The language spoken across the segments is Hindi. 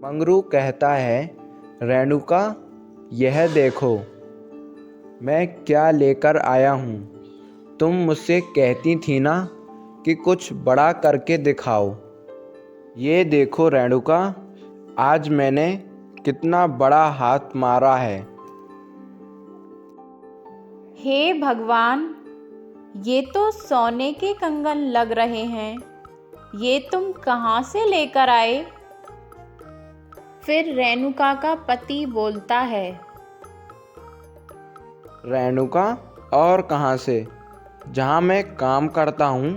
मंगरू कहता है, रेणुका, यह देखो मैं क्या लेकर आया हूँ। तुम मुझसे कहती थी ना कि कुछ बड़ा करके दिखाओ। ये देखो रेणुका, आज मैंने कितना बड़ा हाथ मारा है। हे भगवान, ये तो सोने के कंगन लग रहे हैं। ये तुम कहाँ से लेकर आए? फिर रेणुका का पति बोलता है, रेणुका, और कहाँ से? जहाँ मैं काम करता हूँ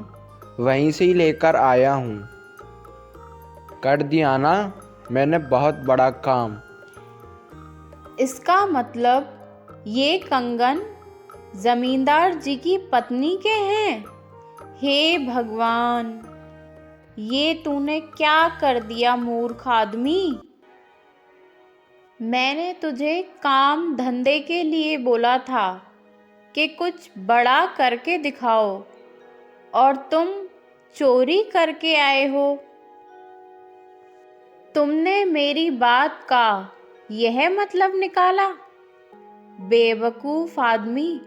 वहीं से ही लेकर आया हूँ। कर दिया ना मैंने बहुत बड़ा काम। इसका मतलब ये कंगन जमींदार जी की पत्नी के हैं। हे भगवान, ये तूने क्या कर दिया मूर्ख आदमी। मैंने तुझे काम धंधे के लिए बोला था कि कुछ बड़ा करके दिखाओ, और तुम चोरी करके आए हो। तुमने मेरी बात का यह मतलब निकाला? बेवकूफ आदमी,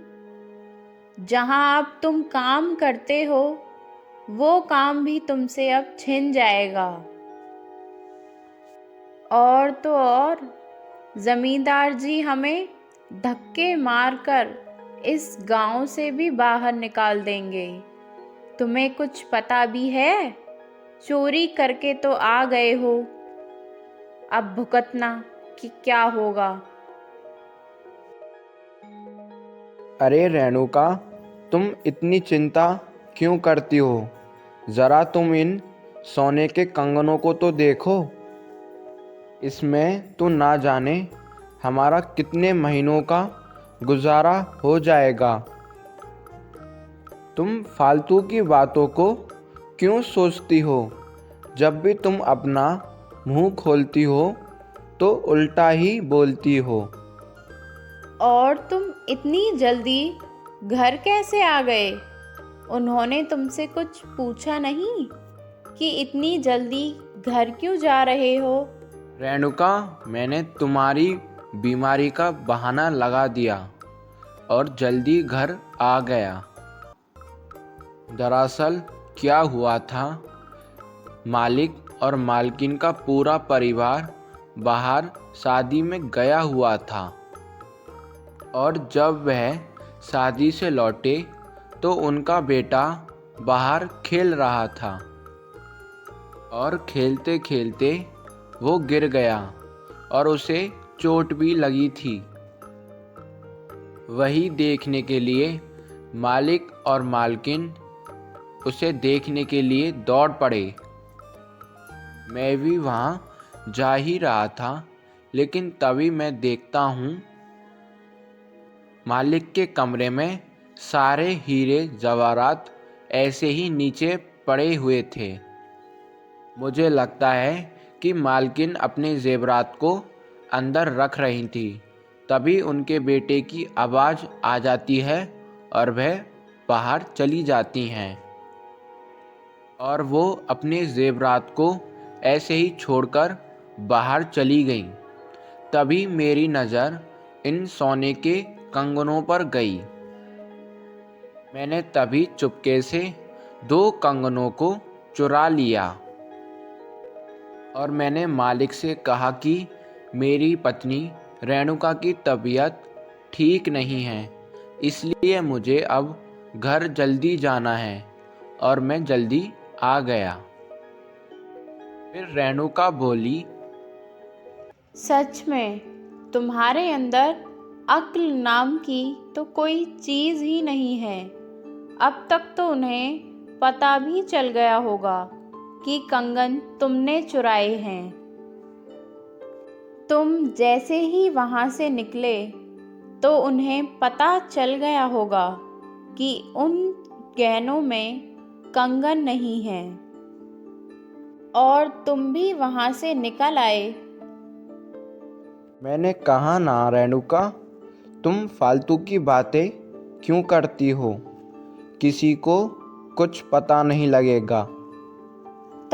जहां अब तुम काम करते हो वो काम भी तुमसे अब छिन जाएगा। और तो और, जमींदार जी हमें धक्के मारकर इस गांव से भी बाहर निकाल देंगे। तुम्हें कुछ पता भी है? चोरी करके तो आ गए हो, अब भुगतना कि क्या होगा। अरे रेणुका, तुम इतनी चिंता क्यों करती हो? ज़रा तुम इन सोने के कंगनों को तो देखो। इसमें तो ना जाने हमारा कितने महीनों का गुजारा हो जाएगा। तुम फालतू की बातों को क्यों सोचती हो? जब भी तुम अपना मुंह खोलती हो तो उल्टा ही बोलती हो। और तुम इतनी जल्दी घर कैसे आ गए? उन्होंने तुमसे कुछ पूछा नहीं कि इतनी जल्दी घर क्यों जा रहे हो? रेणुका, मैंने तुम्हारी बीमारी का बहाना लगा दिया और जल्दी घर आ गया। दरअसल क्या हुआ था, मालिक और मालकिन का पूरा परिवार बाहर शादी में गया हुआ था, और जब वह शादी से लौटे तो उनका बेटा बाहर खेल रहा था, और खेलते खेलते वो गिर गया और उसे चोट भी लगी थी। वही देखने के लिए मालिक और मालकिन उसे देखने के लिए दौड़ पड़े। मैं भी वहाँ जा ही रहा था, लेकिन तभी मैं देखता हूँ मालिक के कमरे में सारे हीरे जवाहरात ऐसे ही नीचे पड़े हुए थे। मुझे लगता है कि मालकिन अपने जेवरात को अंदर रख रही थी। तभी उनके बेटे की आवाज़ आ जाती है और वह बाहर चली जाती हैं, और वो अपने जेवरात को ऐसे ही छोड़कर बाहर चली गईं। तभी मेरी नज़र इन सोने के कंगनों पर गई। मैंने तभी चुपके से 2 कंगनों को चुरा लिया, और मैंने मालिक से कहा कि मेरी पत्नी रेणुका की तबीयत ठीक नहीं है, इसलिए मुझे अब घर जल्दी जाना है, और मैं जल्दी आ गया। फिर रेणुका बोली, सच में तुम्हारे अंदर अक्ल नाम की तो कोई चीज़ ही नहीं है। अब तक तो उन्हें पता भी चल गया होगा कि कंगन तुमने चुराए हैं। तुम जैसे ही वहाँ से निकले तो उन्हें पता चल गया होगा कि उन गहनों में कंगन नहीं है, और तुम भी वहाँ से निकल आए। मैंने कहा ना रेणुका, तुम फालतू की बातें क्यों करती हो? किसी को कुछ पता नहीं लगेगा।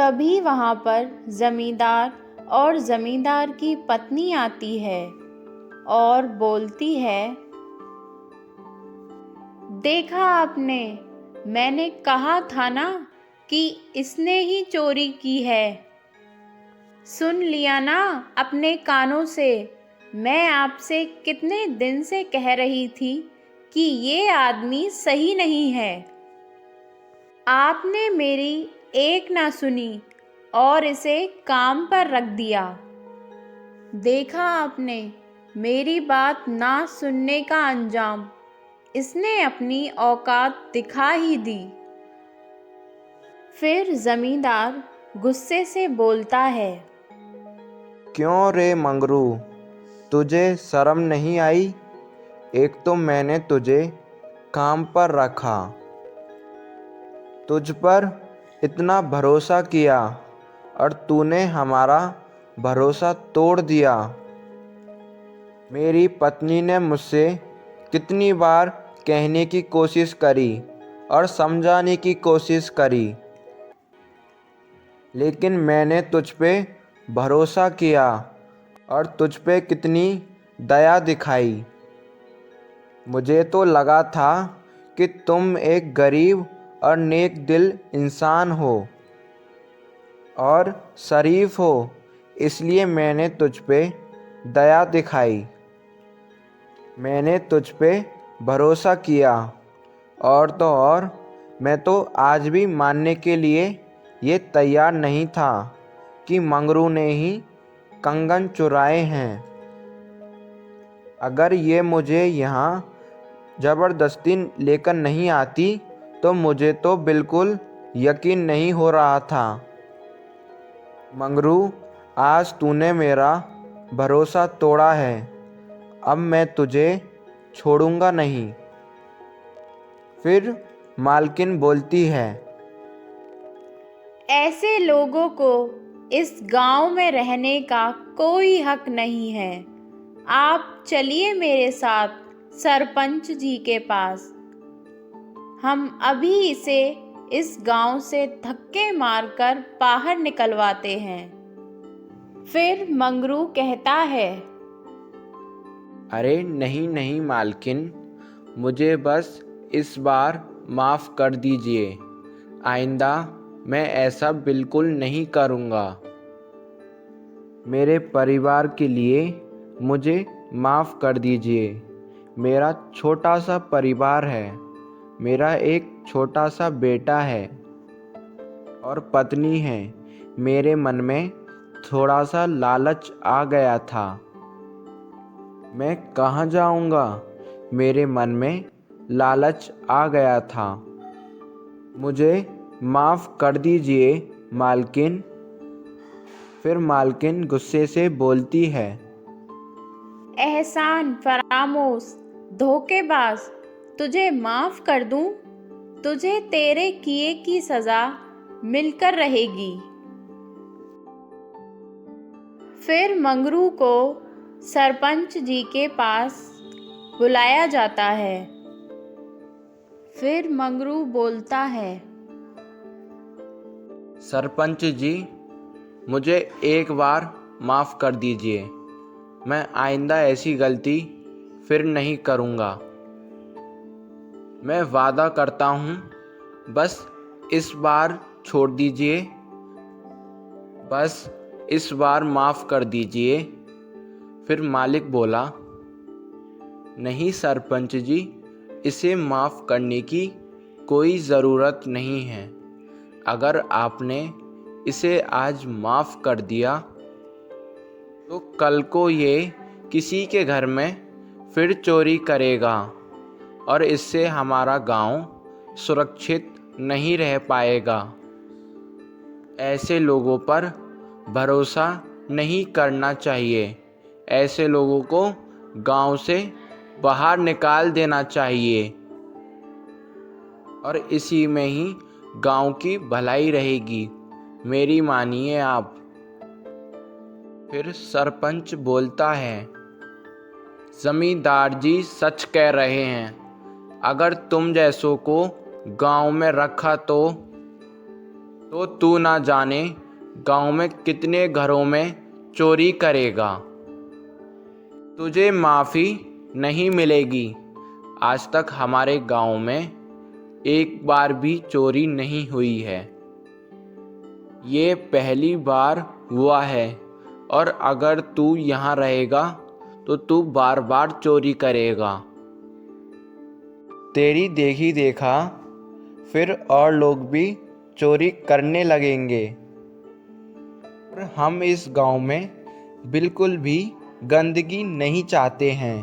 तभी वहाँ पर जमींदार और जमींदार की पत्नी आती है और बोलती है, देखा आपने, मैंने कहा था ना कि इसने ही चोरी की है। सुन लिया ना अपने कानों से। मैं आपसे कितने दिन से कह रही थी कि ये आदमी सही नहीं है। आपने मेरी एक ना सुनी और इसे काम पर रख दिया। देखा आपने मेरी बात ना सुनने का अंजाम। इसने अपनी औकात दिखा ही दी। फिर जमींदार गुस्से से बोलता है, क्यों रे मंगरू, तुझे शर्म नहीं आई? एक तो मैंने तुझे काम पर रखा, तुझ पर इतना भरोसा किया और तूने हमारा भरोसा तोड़ दिया। मेरी पत्नी ने मुझसे कितनी बार कहने की कोशिश करी और समझाने की कोशिश करी, लेकिन मैंने तुझ पे भरोसा किया और तुझ पे कितनी दया दिखाई। मुझे तो लगा था कि तुम एक गरीब और नेक दिल इंसान हो और शरीफ हो, इसलिए मैंने तुझ पे दया दिखाई। मैंने तुझ पे भरोसा किया और तो और मैं तो आज भी मानने के लिए ये तैयार नहीं था कि मंगरू ने ही कंगन चुराए हैं। अगर ये मुझे यहाँ ज़बरदस्ती लेकर नहीं आती तो मुझे तो बिल्कुल यकीन नहीं हो रहा था। मंगरू, आज तूने मेरा भरोसा तोड़ा है, अब मैं तुझे छोड़ूंगा नहीं। फिर मालकिन बोलती है, ऐसे लोगों को इस गांव में रहने का कोई हक नहीं है। आप चलिए मेरे साथ सरपंच जी के पास। हम अभी इसे इस गांव से धक्के मारकर बाहर निकलवाते हैं। फिर मंगरू कहता है, अरे नहीं नहीं मालकिन, मुझे बस इस बार माफ़ कर दीजिए। आइंदा मैं ऐसा बिल्कुल नहीं करूँगा। मेरे परिवार के लिए मुझे माफ़ कर दीजिए। मेरा छोटा सा परिवार है, मेरा एक छोटा सा बेटा है और पत्नी है। मेरे मन में थोड़ा सा लालच आ गया था। मैं कहाँ जाऊँगा, मेरे मन में लालच आ गया था। मुझे माफ़ कर दीजिए मालकिन। फिर मालकिन गुस्से से बोलती है, एहसान फरामोश, धोखेबाज, तुझे माफ कर दूं? तुझे तेरे किए की सजा मिलकर रहेगी। फिर मंगरू को सरपंच जी के पास बुलाया जाता है। फिर मंगरू बोलता है, सरपंच जी, मुझे एक बार माफ़ कर दीजिए। मैं आइंदा ऐसी गलती फिर नहीं करूँगा। मैं वादा करता हूँ, बस इस बार छोड़ दीजिए, बस इस बार माफ़ कर दीजिए। फिर मालिक बोला, नहीं सरपंच जी, इसे माफ़ करने की कोई ज़रूरत नहीं है। अगर आपने इसे आज माफ़ कर दिया तो कल को ये किसी के घर में फिर चोरी करेगा और इससे हमारा गांव सुरक्षित नहीं रह पाएगा। ऐसे लोगों पर भरोसा नहीं करना चाहिए। ऐसे लोगों को गांव से बाहर निकाल देना चाहिए और इसी में ही गांव की भलाई रहेगी। मेरी मानिए आप। फिर सरपंच बोलता है, जमींदार जी सच कह रहे हैं। अगर तुम जैसों को गांव में रखा तो तो तू ना जाने गांव में कितने घरों में चोरी करेगा। तुझे माफ़ी नहीं मिलेगी। आज तक हमारे गांव में एक बार भी चोरी नहीं हुई है। ये पहली बार हुआ है और अगर तू यहाँ रहेगा तो तू बार बार चोरी करेगा। तेरी देखी देखा फिर और लोग भी चोरी करने लगेंगे। और हम इस गांव में बिल्कुल भी गंदगी नहीं चाहते हैं।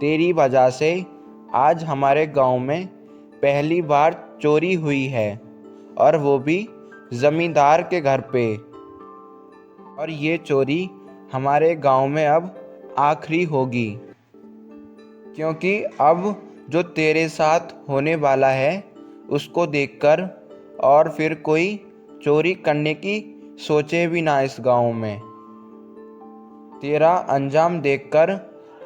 तेरी वजह से आज हमारे गांव में पहली बार चोरी हुई है और वो भी ज़मींदार के घर पे। और ये चोरी हमारे गांव में अब आखिरी होगी, क्योंकि अब जो तेरे साथ होने वाला है उसको देखकर और फिर कोई चोरी करने की सोचे भी ना इस गांव में। तेरा अंजाम देखकर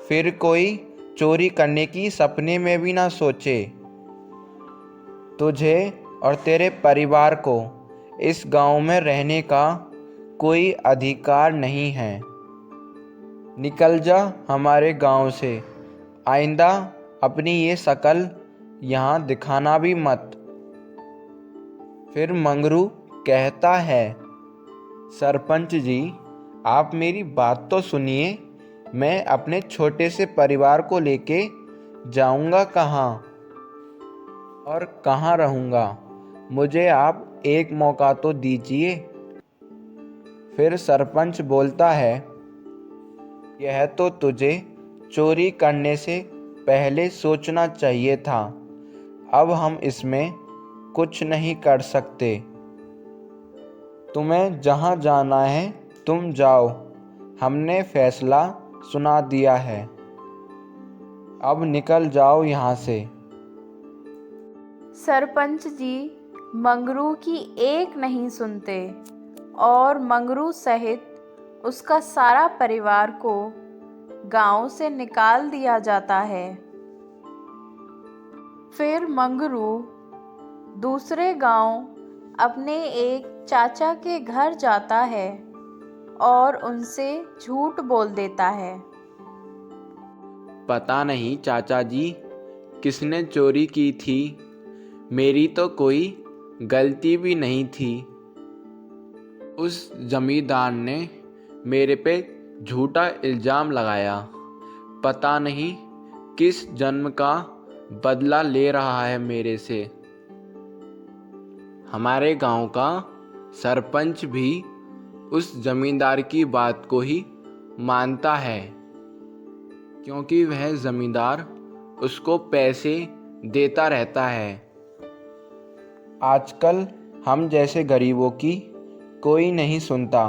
फिर कोई चोरी करने की सपने में भी ना सोचे। तुझे और तेरे परिवार को इस गांव में रहने का कोई अधिकार नहीं है। निकल जा हमारे गांव से। आइंदा अपनी ये शक्ल यहाँ दिखाना भी मत। फिर मंगरू कहता है, सरपंच जी आप मेरी बात तो सुनिए। मैं अपने छोटे से परिवार को लेके जाऊंगा कहाँ और कहाँ रहूँगा? मुझे आप एक मौका तो दीजिए। फिर सरपंच बोलता है, यह तो तुझे चोरी करने से पहले सोचना चाहिए था। अब हम इसमें कुछ नहीं कर सकते। तुम्हें जहाँ जाना है तुम जाओ। हमने फैसला सुना दिया है। अब निकल जाओ यहाँ से। सरपंच जी मंगरू की एक नहीं सुनते और मंगरू सहित उसका सारा परिवार को गांव से निकाल दिया जाता है। फिर मंगरू दूसरे गांव अपने एक चाचा के घर जाता है और उनसे झूठ बोल देता है। पता नहीं चाचा जी किसने चोरी की थी। मेरी तो कोई गलती भी नहीं थी। उस जमींदार ने मेरे पे झूठा इल्ज़ाम लगाया। पता नहीं किस जन्म का बदला ले रहा है मेरे से। हमारे गांव का सरपंच भी उस जमींदार की बात को ही मानता है, क्योंकि वह जमींदार उसको पैसे देता रहता है। आजकल हम जैसे गरीबों की कोई नहीं सुनता।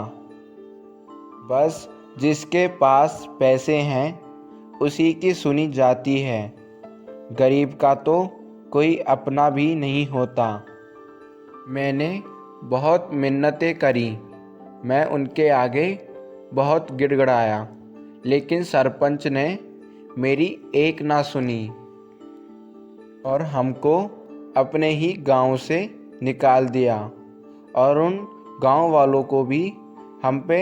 बस जिसके पास पैसे हैं उसी की सुनी जाती है। गरीब का तो कोई अपना भी नहीं होता। मैंने बहुत मिन्नतें करी। मैं उनके आगे बहुत गिड़गिड़ाया, लेकिन सरपंच ने मेरी एक ना सुनी और हमको अपने ही गांव से निकाल दिया। और उन गांव वालों को भी हम पे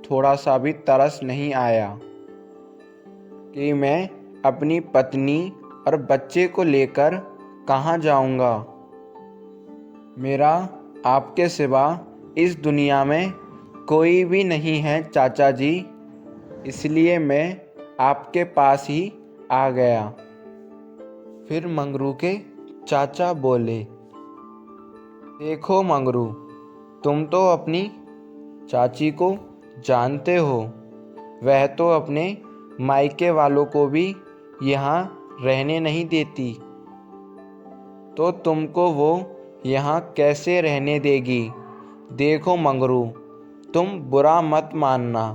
थोड़ा सा भी तरस नहीं आया कि मैं अपनी पत्नी और बच्चे को लेकर कहाँ जाऊंगा। मेरा आपके सिवा इस दुनिया में कोई भी नहीं है चाचा जी, इसलिए मैं आपके पास ही आ गया। फिर मंगरू के चाचा बोले, देखो मंगरू, तुम तो अपनी चाची को जानते हो। वह तो अपने मायके वालों को भी यहाँ रहने नहीं देती, तो तुमको वो यहाँ कैसे रहने देगी? देखो मंगरू, तुम बुरा मत मानना।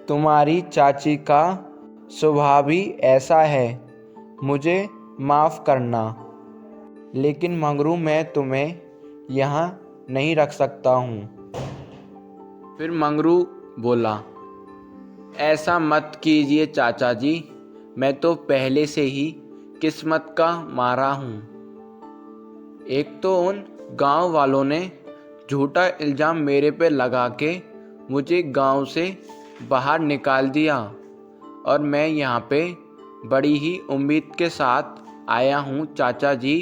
तुम्हारी चाची का स्वभाव ही ऐसा है। मुझे माफ़ करना, लेकिन मंगरू मैं तुम्हें यहाँ नहीं रख सकता हूँ। फिर मंगरू बोला, ऐसा मत कीजिए चाचा जी, मैं तो पहले से ही किस्मत का मारा हूँ। एक तो उन गांव वालों ने झूठा इल्ज़ाम मेरे पे लगा के मुझे गांव से बाहर निकाल दिया और मैं यहाँ पे बड़ी ही उम्मीद के साथ आया हूँ चाचा जी।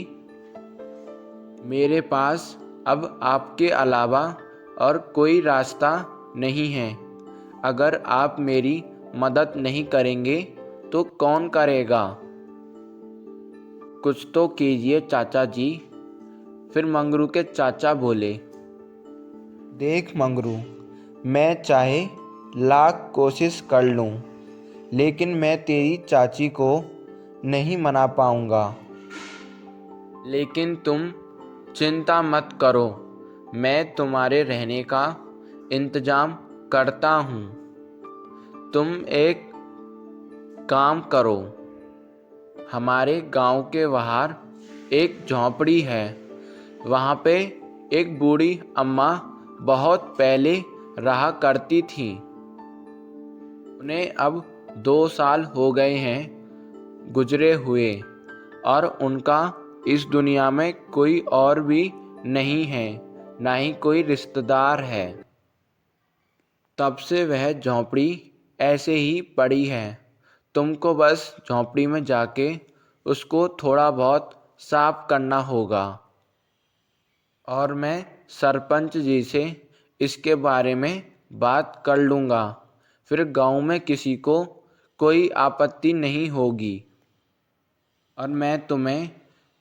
मेरे पास अब आपके अलावा और कोई रास्ता नहीं है। अगर आप मेरी मदद नहीं करेंगे तो कौन करेगा? कुछ तो कीजिए चाचा जी। फिर मंगरू के चाचा बोले, देख मंगरू, मैं चाहे लाख कोशिश कर लूँ, लेकिन मैं तेरी चाची को नहीं मना पाऊँगा। लेकिन तुम चिंता मत करो, मैं तुम्हारे रहने का इंतज़ाम करता हूँ। तुम एक काम करो, हमारे गांव के बाहर एक झोंपड़ी है। वहाँ पे एक बूढ़ी अम्मा बहुत पहले रहा करती थी। उन्हें अब 2 साल हो गए हैं गुजरे हुए और उनका इस दुनिया में कोई और भी नहीं है, ना ही कोई रिश्तेदार है। तब से वह झोंपड़ी ऐसे ही पड़ी है। तुमको बस झोंपड़ी में जाके उसको थोड़ा बहुत साफ करना होगा और मैं सरपंच जी से इसके बारे में बात कर लूँगा। फिर गांव में किसी को कोई आपत्ति नहीं होगी और मैं तुम्हें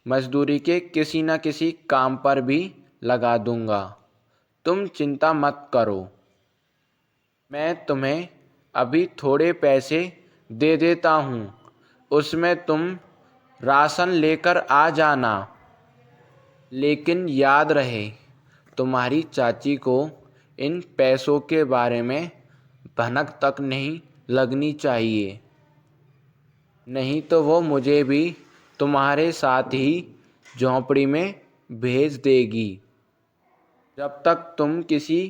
मजदूरी के किसी न किसी काम पर भी लगा दूँगा। तुम चिंता मत करो। मैं तुम्हें अभी थोड़े पैसे दे देता हूँ, उसमें तुम राशन लेकर आ जाना। लेकिन याद रहे, तुम्हारी चाची को इन पैसों के बारे में भनक तक नहीं लगनी चाहिए, नहीं तो वो मुझे भी तुम्हारे साथ ही झोंपड़ी में भेज देगी। जब तक तुम किसी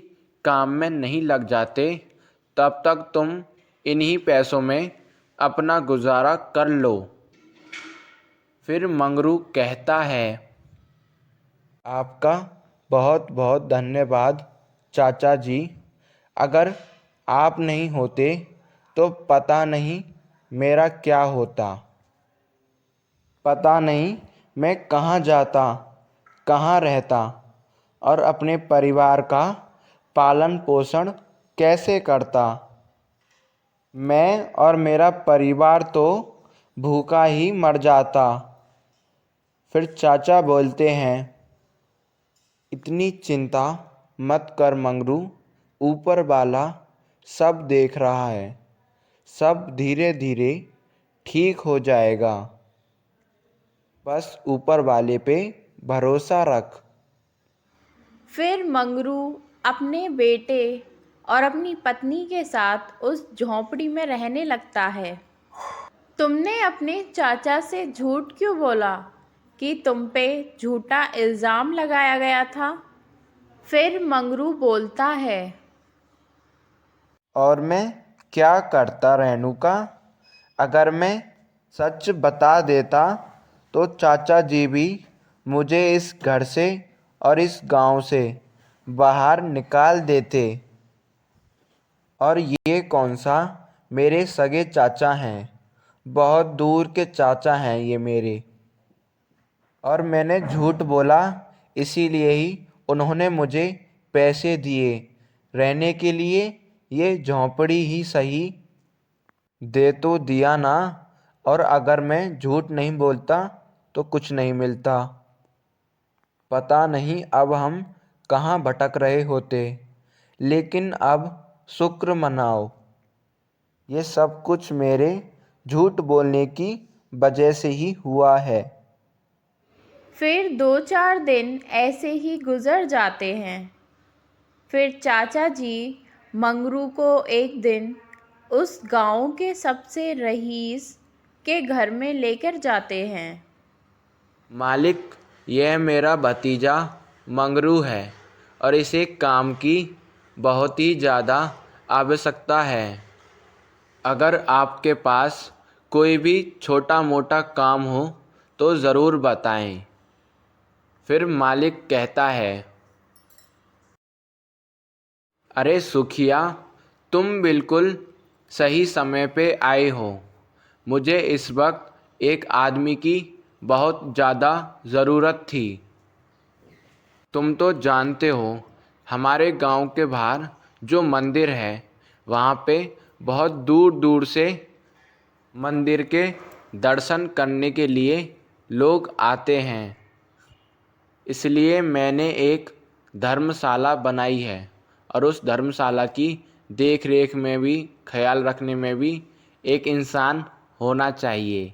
काम में नहीं लग जाते तब तक तुम इन्हीं पैसों में अपना गुजारा कर लो। फिर मंगरू कहता है, आपका बहुत बहुत धन्यवाद चाचा जी। अगर आप नहीं होते तो पता नहीं मेरा क्या होता। पता नहीं मैं कहाँ जाता, कहाँ रहता और अपने परिवार का पालन पोषण कैसे करता। मैं और मेरा परिवार तो भूखा ही मर जाता। फिर चाचा बोलते हैं, इतनी चिंता मत कर मंगरू, ऊपर वाला सब देख रहा है, सब धीरे धीरे ठीक हो जाएगा। बस ऊपर वाले पे भरोसा रख। फिर मंगरू अपने बेटे और अपनी पत्नी के साथ उस झोंपड़ी में रहने लगता है। तुमने अपने चाचा से झूठ क्यों बोला कि तुम पे झूठा इल्ज़ाम लगाया गया था? फिर मंगरू बोलता है, और मैं क्या करता रेणुका? अगर मैं सच बता देता तो चाचा जी भी मुझे इस घर से और इस गांव से बाहर निकाल देते। और ये कौन सा मेरे सगे चाचा हैं, बहुत दूर के चाचा हैं ये मेरे। और मैंने झूठ बोला, इसीलिए ही उन्होंने मुझे पैसे दिए रहने के लिए। ये झोंपड़ी ही सही दे तो दिया ना। और अगर मैं झूठ नहीं बोलता तो कुछ नहीं मिलता। पता नहीं अब हम कहाँ भटक रहे होते। लेकिन अब शुक्र मनाओ, ये सब कुछ मेरे झूठ बोलने की वजह से ही हुआ है। फिर 2-4 दिन ऐसे ही गुजर जाते हैं। फिर चाचा जी मंगरू को एक दिन उस गांव के सबसे रईस के घर में लेकर जाते हैं। मालिक, यह मेरा भतीजा मंगरू है और इसे काम की बहुत ही ज़्यादा आवश्यकता है। अगर आपके पास कोई भी छोटा मोटा काम हो तो ज़रूर बताएं। फिर मालिक कहता है, अरे सुखिया, तुम बिल्कुल सही समय पे आए हो। मुझे इस वक्त एक आदमी की बहुत ज़्यादा ज़रूरत थी। तुम तो जानते हो, हमारे गांव के बाहर जो मंदिर है, वहाँ पे बहुत दूर दूर से मंदिर के दर्शन करने के लिए लोग आते हैं। इसलिए मैंने एक धर्मशाला बनाई है और उस धर्मशाला की देख रेख में भी, ख्याल रखने में भी एक इंसान होना चाहिए।